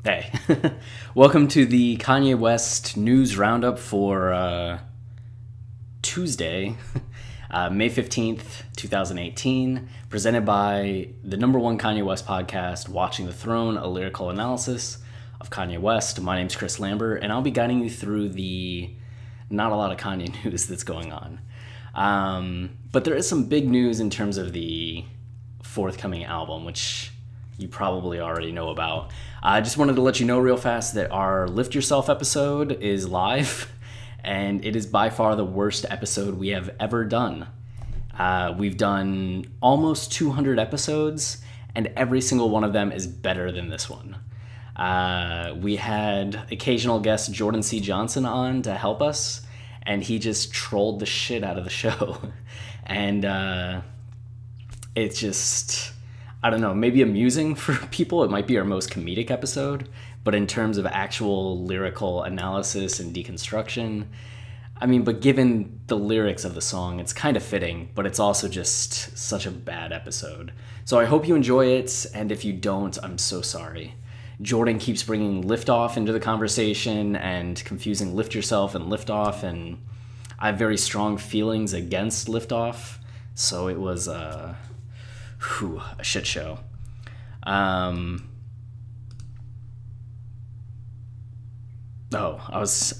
Hey, welcome to the Kanye West news roundup for Tuesday, May 15th, 2018, presented by the number one Kanye West podcast, Watching the Throne, a lyrical analysis of Kanye West. My name's Chris Lambert, and I'll be guiding you through the not a lot of Kanye news that's going on. But there is some big news in terms of the forthcoming album, which you probably already know about. I just wanted to let you know real fast that our Lift Yourself episode is live, and it is by far the worst episode we have ever done. We've done almost 200 episodes, and every single one of them is better than this one. We had occasional guest Jordan C. Johnson on to help us, and he just trolled the shit out of the show. And it's just, I don't know, maybe amusing for people. It might be our most comedic episode, but in terms of actual lyrical analysis and deconstruction, but given the lyrics of the song, it's kind of fitting, but it's also just such a bad episode. So I hope you enjoy it, and if you don't, I'm so sorry. Jordan keeps bringing Liftoff into the conversation and confusing Lift Yourself and Liftoff, and I have very strong feelings against Liftoff, so it was a shit show. I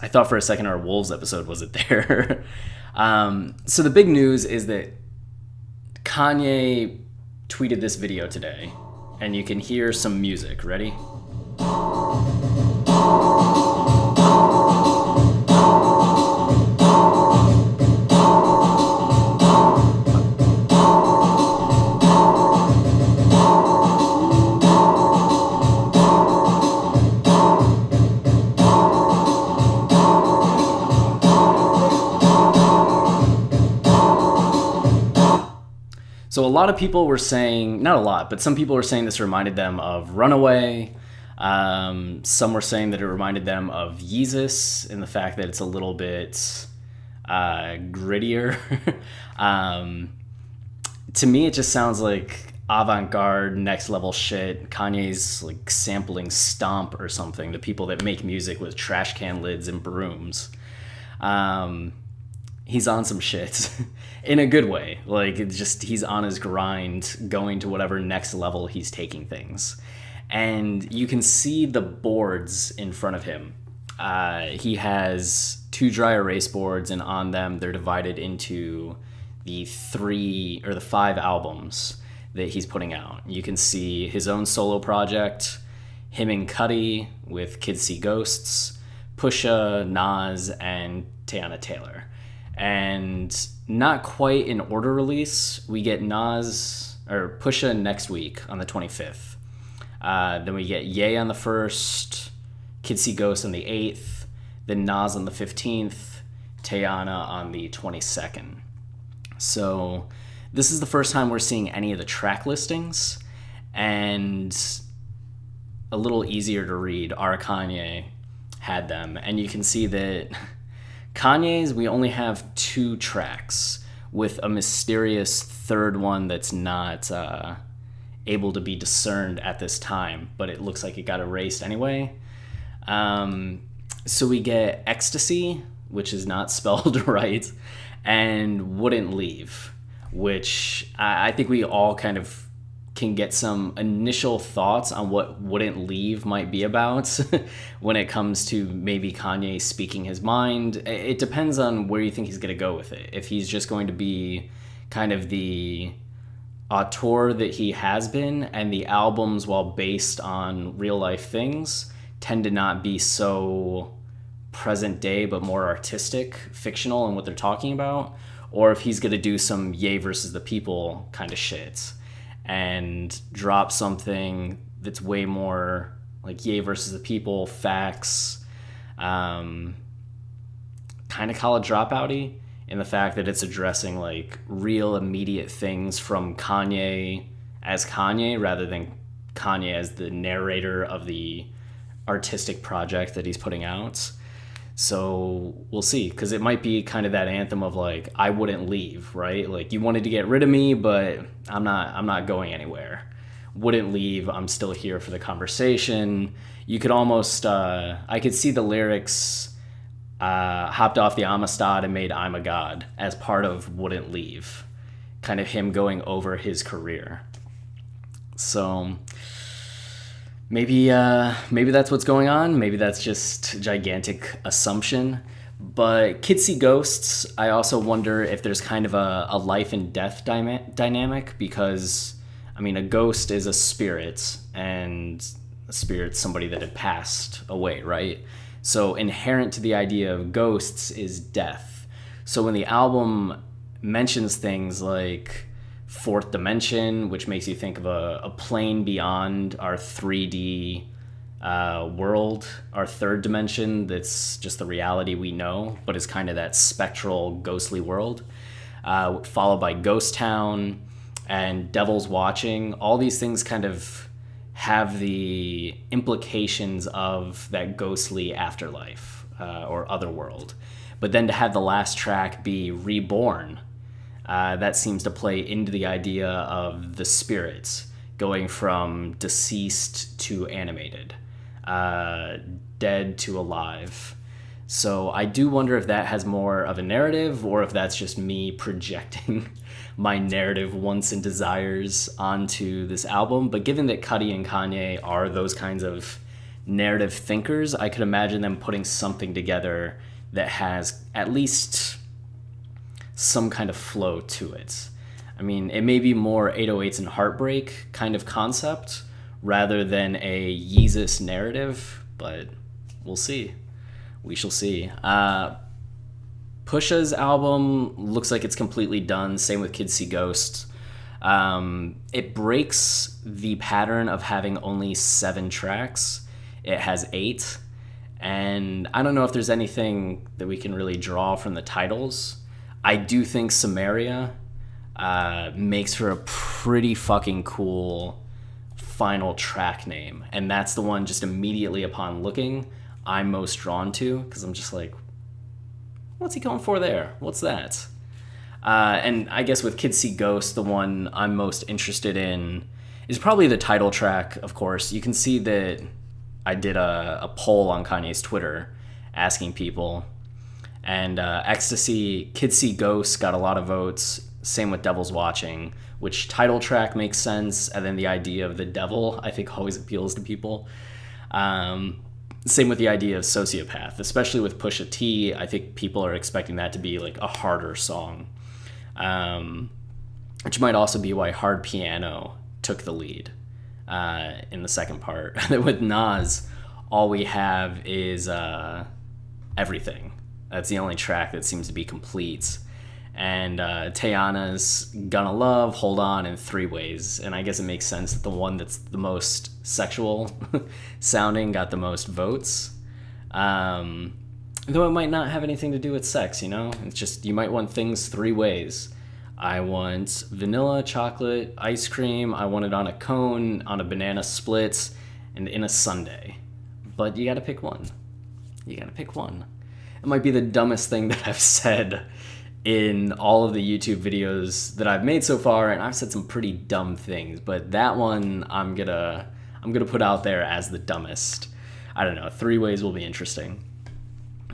thought for a second our Wolves episode wasn't there. So the big news is that Kanye tweeted this video today, and you can hear some music. Ready? So a lot of people were saying, not a lot, but some people were saying this reminded them of Runaway. Some were saying that it reminded them of Yeezus in the fact that it's a little bit grittier. To me, it just sounds like avant-garde, next level shit. Kanye's like sampling Stomp or something, the people that make music with trash can lids and brooms. He's on some shit in a good way. Like, it's just, he's on his grind, going to whatever next level he's taking things. And you can see the boards in front of him. He has 2 dry erase boards, and on them they're divided into the 5 albums that he's putting out. You can see his own solo project, him and Cudi with Kids See Ghosts, Pusha, Nas, and Teyana Taylor. And not quite in order release. We get Pusha next week on the 25th. Then we get Ye on the 1st, Kids See Ghosts on the 8th, then Nas on the 15th, Teyana on the 22nd. So this is the first time we're seeing any of the track listings, and a little easier to read. Our Kanye had them, and you can see that Kanye's, we only have 2 tracks with a mysterious third one that's not able to be discerned at this time, but it looks like it got erased anyway. So we get Ecstasy, which is not spelled right, and Wouldn't Leave, which I think we all kind of can get some initial thoughts on what Wouldn't Leave might be about when it comes to maybe Kanye speaking his mind. It depends on where you think he's going to go with it. If he's just going to be kind of the auteur that he has been, and the albums, while based on real life things, tend to not be so present day but more artistic, fictional in what they're talking about, or if he's going to do some Ye versus the People kind of shit and drop something that's way more like Ye versus the People, facts, kind of college dropout-y in the fact that it's addressing like real immediate things from Kanye as Kanye rather than Kanye as the narrator of the artistic project that he's putting out. So we'll see, because it might be kind of that anthem of like, I wouldn't leave, right? Like, you wanted to get rid of me, but I'm not going anywhere. wouldn't leave, I'm still here for the conversation. You could almost, I could see the lyrics, hopped off the Amistad and made I'm a God as part of wouldn't leave. Kind of him going over his career. So maybe that's what's going on. Maybe that's just gigantic assumption. But Kids See Ghosts, I also wonder if there's kind of a life and death dynamic, because, I mean, a ghost is a spirit, and a spirit's somebody that had passed away, right? So inherent to the idea of ghosts is death. So when the album mentions things like fourth dimension, which makes you think of a plane beyond our 3D world, our third dimension that's just the reality we know, but is kind of that spectral, ghostly world, followed by Ghost Town and Devil's Watching. All these things kind of have the implications of that ghostly afterlife or other world. But then to have the last track be Reborn, that seems to play into the idea of the spirits going from deceased to animated, dead to alive. So I do wonder if that has more of a narrative, or if that's just me projecting my narrative wants and desires onto this album. But given that Cudi and Kanye are those kinds of narrative thinkers, I could imagine them putting something together that has at least some kind of flow to it. I mean, it may be more 808s and Heartbreak kind of concept rather than a Yeezus narrative, but we'll see. We shall see. Pusha's album looks like it's completely done. Same with Kids See Ghosts. It breaks the pattern of having only 7 tracks. It has 8. And I don't know if there's anything that we can really draw from the titles. I do think Samaria makes for a pretty fucking cool final track name. And that's the one just immediately upon looking I'm most drawn to, because I'm just like, what's he going for there? What's that? And I guess with Kids See Ghosts, the one I'm most interested in is probably the title track, of course. You can see that I did a poll on Kanye's Twitter asking people, and Ecstasy, Kids See Ghosts got a lot of votes. Same with Devil's Watching, which title track makes sense, and then the idea of the devil, I think, always appeals to people. Same with the idea of Sociopath, especially with Pusha T. I think people are expecting that to be like a harder song, which might also be why Hard Piano took the lead in the second part. With Nas, all we have is Everything. That's the only track that seems to be complete. And Teyana's Gonna Love, Hold On, and Three Ways. And I guess it makes sense that the one that's the most sexual sounding got the most votes. Though it might not have anything to do with sex, you know? It's just, you might want things 3 ways. I want vanilla, chocolate, ice cream. I want it on a cone, on a banana split, and in a sundae. But you gotta pick one. You gotta pick one. It might be the dumbest thing that I've said in all of the YouTube videos that I've made so far, and I've said some pretty dumb things, but that one I'm gonna put out there as the dumbest. I don't know, 3 ways will be interesting.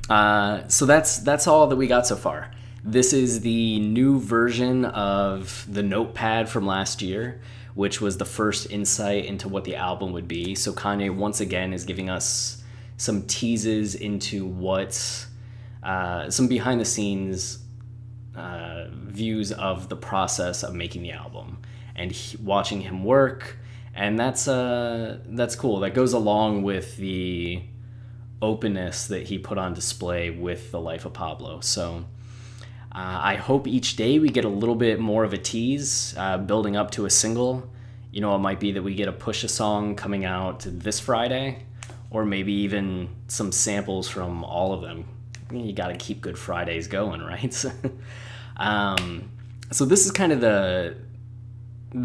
So that's all that we got so far. This is the new version of the notepad from last year, which was the first insight into what the album would be. So Kanye once again is giving us some teases into what some behind the scenes views of the process of making the album, and watching him work, and that's cool. That goes along with the openness that he put on display with The Life of Pablo. So I hope each day we get a little bit more of a tease, building up to a single. You know, it might be that we get a Pusha song coming out this Friday, or maybe even some samples from all of them. I mean, you got to keep Good Fridays going, right? So this is kind of the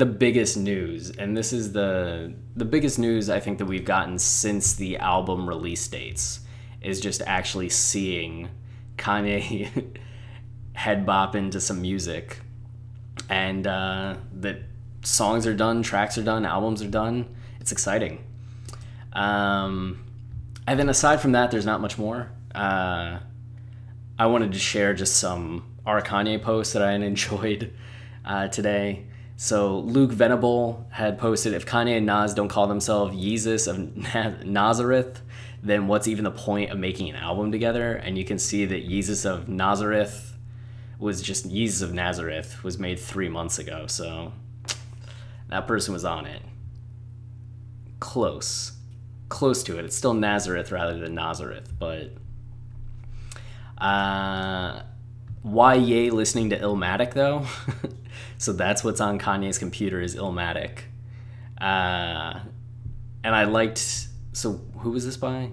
biggest news, and this is the biggest news I think that we've gotten since the album release dates, is just actually seeing Kanye head bop into some music, and that songs are done, tracks are done, albums are done. It's exciting. And then aside from that, there's not much more. I wanted to share just some our Kanye posts that I enjoyed today. So Luke Venable had posted, if Kanye and Nas don't call themselves Yeezus of Nazareth, then what's even the point of making an album together? And you can see that Yeezus of Nazareth was just Yeezus of Nazareth was made 3 months ago. So that person was on it. Close to it. It's still Nazareth rather than Nazareth, but why Ye listening to Illmatic though? So that's what's on Kanye's computer is Illmatic. And I liked, so who was this by?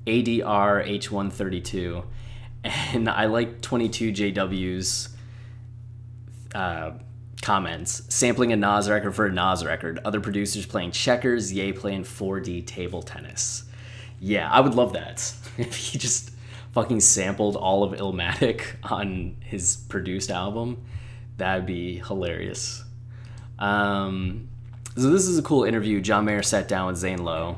ADRH132. And I liked 22JW's comments. Sampling a Nas record for a Nas record. Other producers playing checkers, Ye playing 4D table tennis. Yeah, I would love that. If he just fucking sampled all of Illmatic on his produced album, that'd be hilarious. So this is a cool interview. John Mayer sat down with Zane Lowe.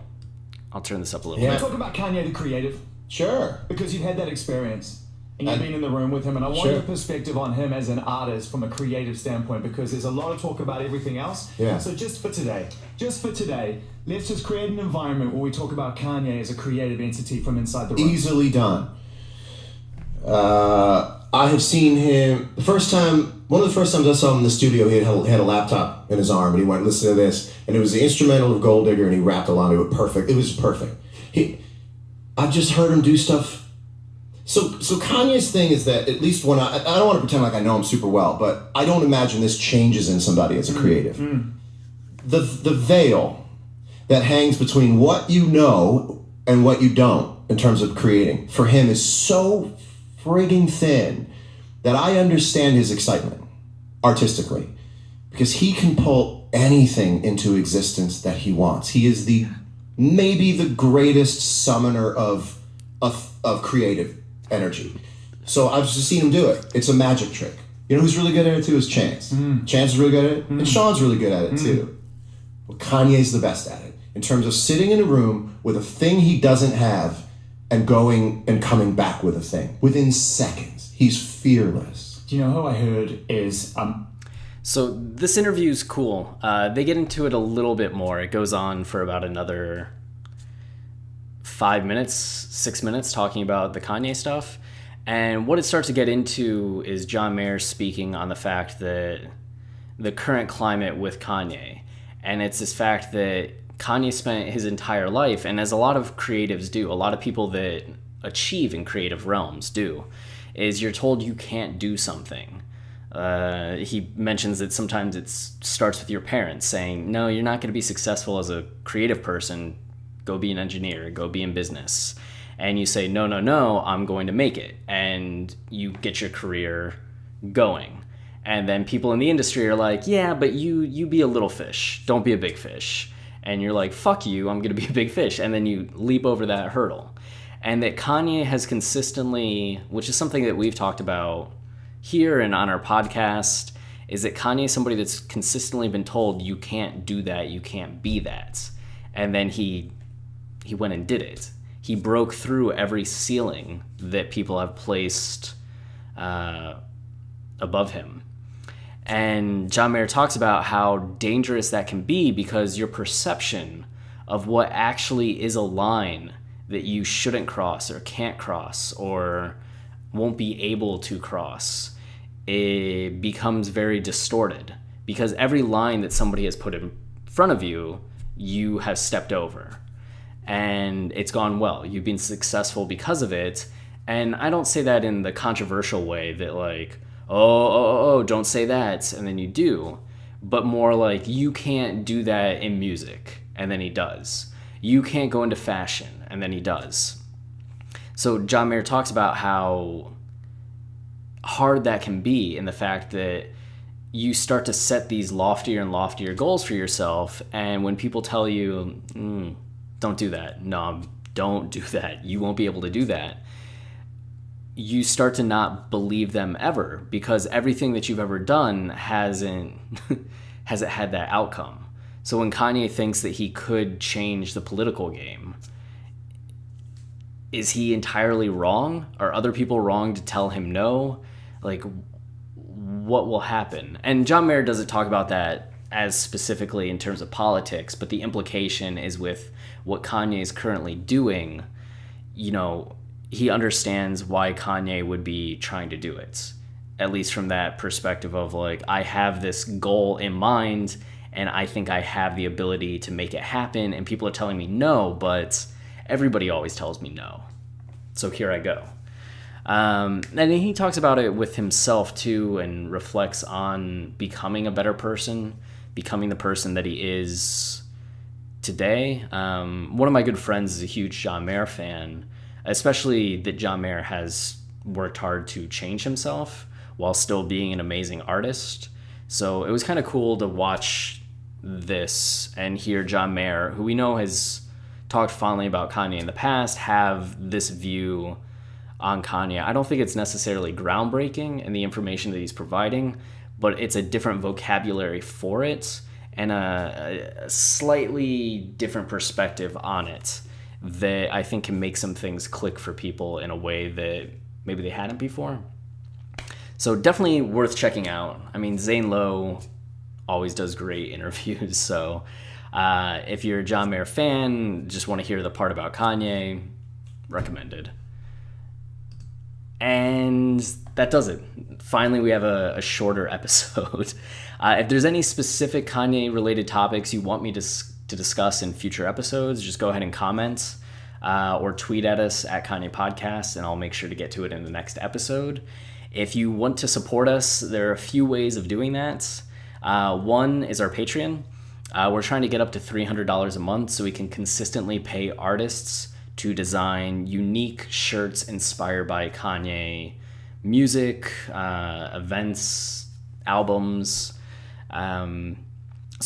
I'll turn this up a little bit. Talk about Kanye the creative. Sure. Because you've had that experience and you've been in the room with him, and I want your perspective on him as an artist from a creative standpoint, because there's a lot of talk about everything else. Yeah. So just for today, let's just create an environment where we talk about Kanye as a creative entity from inside the room. Easily done. I have seen him one of the first times I saw him in the studio. He had a laptop in his arm and he went, listen to this, and it was the instrumental of Gold Digger and he rapped along to it. Perfect. It was perfect. I've just heard him do stuff. So Kanye's thing is that, at least when I don't want to pretend like I know him super well, but I don't imagine this changes in somebody as a creative. The veil that hangs between what you know and what you don't in terms of creating for him is so frigging thin that I understand his excitement artistically, because he can pull anything into existence that he wants. He is maybe the greatest summoner of creative energy. So I've just seen him do it. It's a magic trick. You know who's really good at it too is Chance. Chance is really good at it, and Sean's really good at it too. But Kanye's the best at it in terms of sitting in a room with a thing he doesn't have and going and coming back with a thing within seconds. He's fearless. Do you know who I heard is So this interview is cool. They get into it a little bit more. It goes on for about another 6 minutes talking about the Kanye stuff. And what it starts to get into is John Mayer speaking on the fact that the current climate with Kanye. And it's this fact that Kanye spent his entire life, and as a lot of creatives do, a lot of people that achieve in creative realms do, is you're told you can't do something. He mentions that sometimes it starts with your parents saying, no, you're not going to be successful as a creative person. Go be an engineer, go be in business. And you say, no, I'm going to make it. And you get your career going. And then people in the industry are like, yeah, but you be a little fish. Don't be a big fish. And you're like, fuck you, I'm going to be a big fish. And then you leap over that hurdle. And that Kanye has consistently, which is something that we've talked about here and on our podcast, is that Kanye is somebody that's consistently been told, you can't do that, you can't be that. And then he went and did it. He broke through every ceiling that people have placed above him. And John Mayer talks about how dangerous that can be, because your perception of what actually is a line that you shouldn't cross or can't cross or won't be able to cross, it becomes very distorted, because every line that somebody has put in front of you, you have stepped over. And it's gone well. You've been successful because of it. And I don't say that in the controversial way that like, oh, don't say that, and then you do. But more like, you can't do that in music, and then he does. You can't go into fashion, and then he does. So John Mayer talks about how hard that can be, in the fact that you start to set these loftier and loftier goals for yourself, and when people tell you, don't do that, no, don't do that, you won't be able to do that, you start to not believe them ever, because everything that you've ever done hasn't has it had that outcome? So when Kanye thinks that he could change the political game, is he entirely wrong? Are other people wrong to tell him no? Like, what will happen? And John Mayer doesn't talk about that as specifically in terms of politics, but the implication is with what Kanye is currently doing, you know, he understands why Kanye would be trying to do it. At least from that perspective of like, I have this goal in mind and I think I have the ability to make it happen, and people are telling me no, but everybody always tells me no. So here I go. And he talks about it with himself too, and reflects on becoming a better person, becoming the person that he is today. One of my good friends is a huge John Mayer fan, especially that John Mayer has worked hard to change himself while still being an amazing artist. So it was kind of cool to watch this and hear John Mayer, who we know has talked fondly about Kanye in the past, have this view on Kanye. I don't think it's necessarily groundbreaking in the information that he's providing, but it's a different vocabulary for it and a slightly different perspective on it that I think can make some things click for people in a way that maybe they hadn't before. So definitely worth checking out. I mean, Zane Lowe always does great interviews, so if you're a John Mayer fan, just want to hear the part about Kanye, recommended. And that does it. Finally, we have a shorter episode. If there's any specific Kanye-related topics you want me to discuss in future episodes, just go ahead and comment or tweet at us at Kanye Podcast, and I'll make sure to get to it in the next episode. If you want to support us, there are a few ways of doing that. One is our Patreon. We're trying to get up to $300 a month so we can consistently pay artists to design unique shirts inspired by Kanye music, events, albums. So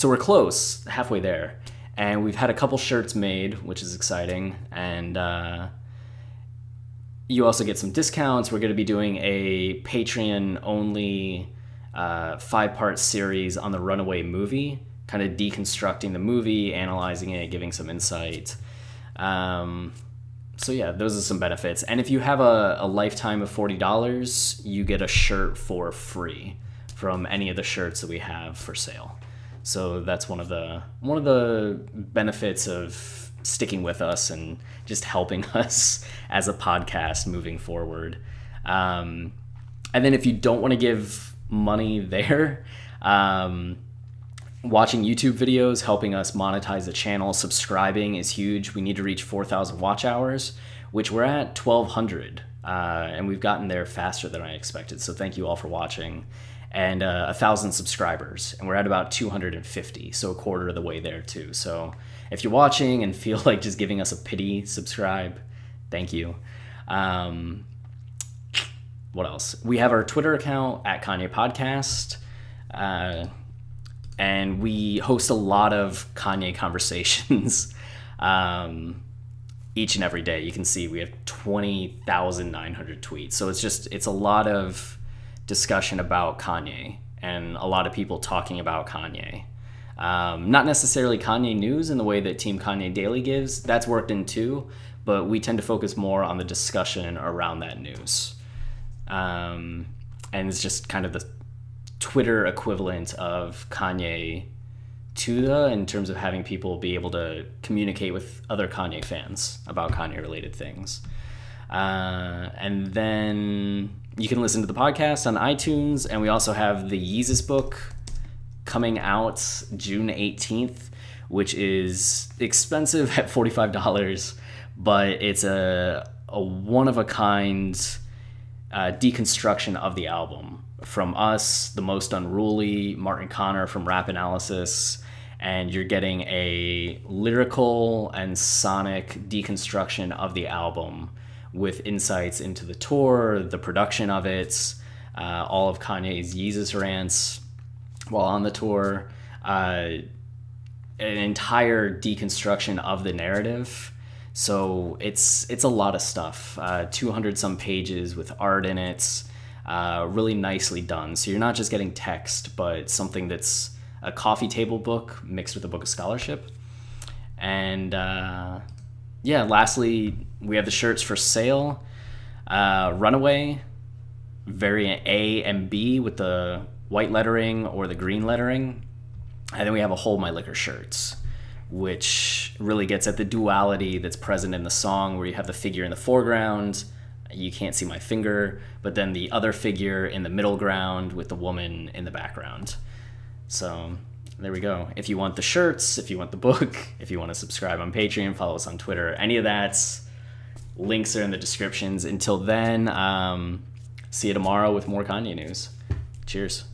we're close, halfway there. And we've had a couple shirts made, which is exciting. And you also get some discounts. We're going to be doing a Patreon-only 5-part series on the Runaway movie, kind of deconstructing the movie, analyzing it, giving some insight. So yeah, those are some benefits. And if you have a lifetime of $40, you get a shirt for free from any of the shirts that we have for sale. So that's one of the benefits of sticking with us and just helping us as a podcast moving forward. And then if you don't want to give money there, watching YouTube videos, helping us monetize the channel, subscribing is huge. We need to reach 4,000 watch hours, which we're at 1,200. And we've gotten there faster than I expected. So thank you all for watching. And 1,000 subscribers, and we're at about 250, so a quarter of the way there too. So if you're watching and feel like just giving us a pity subscribe, thank you. What else? We have our Twitter account at Kanye Podcast, and we host a lot of Kanye conversations each and every day. You can see we have 20,900 tweets, so it's a lot of discussion about Kanye and a lot of people talking about Kanye. Not necessarily Kanye news in the way that Team Kanye Daily gives. That's worked in too, but we tend to focus more on the discussion around that news. And it's just kind of the Twitter equivalent of Kanye Tuda in terms of having people be able to communicate with other Kanye fans about Kanye related things. And then you can listen to the podcast on iTunes, and we also have the Yeezus book coming out June 18th, which is expensive at $45, but it's a one-of-a-kind deconstruction of the album. From us, The Most Unruly, Martin Connor from Rap Analysis, and you're getting a lyrical and sonic deconstruction of the album with insights into the tour, the production of it, all of Kanye's Yeezus rants while on the tour, an entire deconstruction of the narrative. So it's a lot of stuff, 200 some pages with art in it, really nicely done. So you're not just getting text, but something that's a coffee table book mixed with a book of scholarship. And lastly, we have the shirts for sale. Runaway, variant A and B with the white lettering or the green lettering. And then we have a Hold My Liquor shirts, which really gets at the duality that's present in the song, where you have the figure in the foreground, you can't see my finger, but then the other figure in the middle ground with the woman in the background. So there we go. If you want the shirts, if you want the book, if you want to subscribe on Patreon, follow us on Twitter, any of that, links are in the descriptions. Until then, see you tomorrow with more Kanye news. Cheers.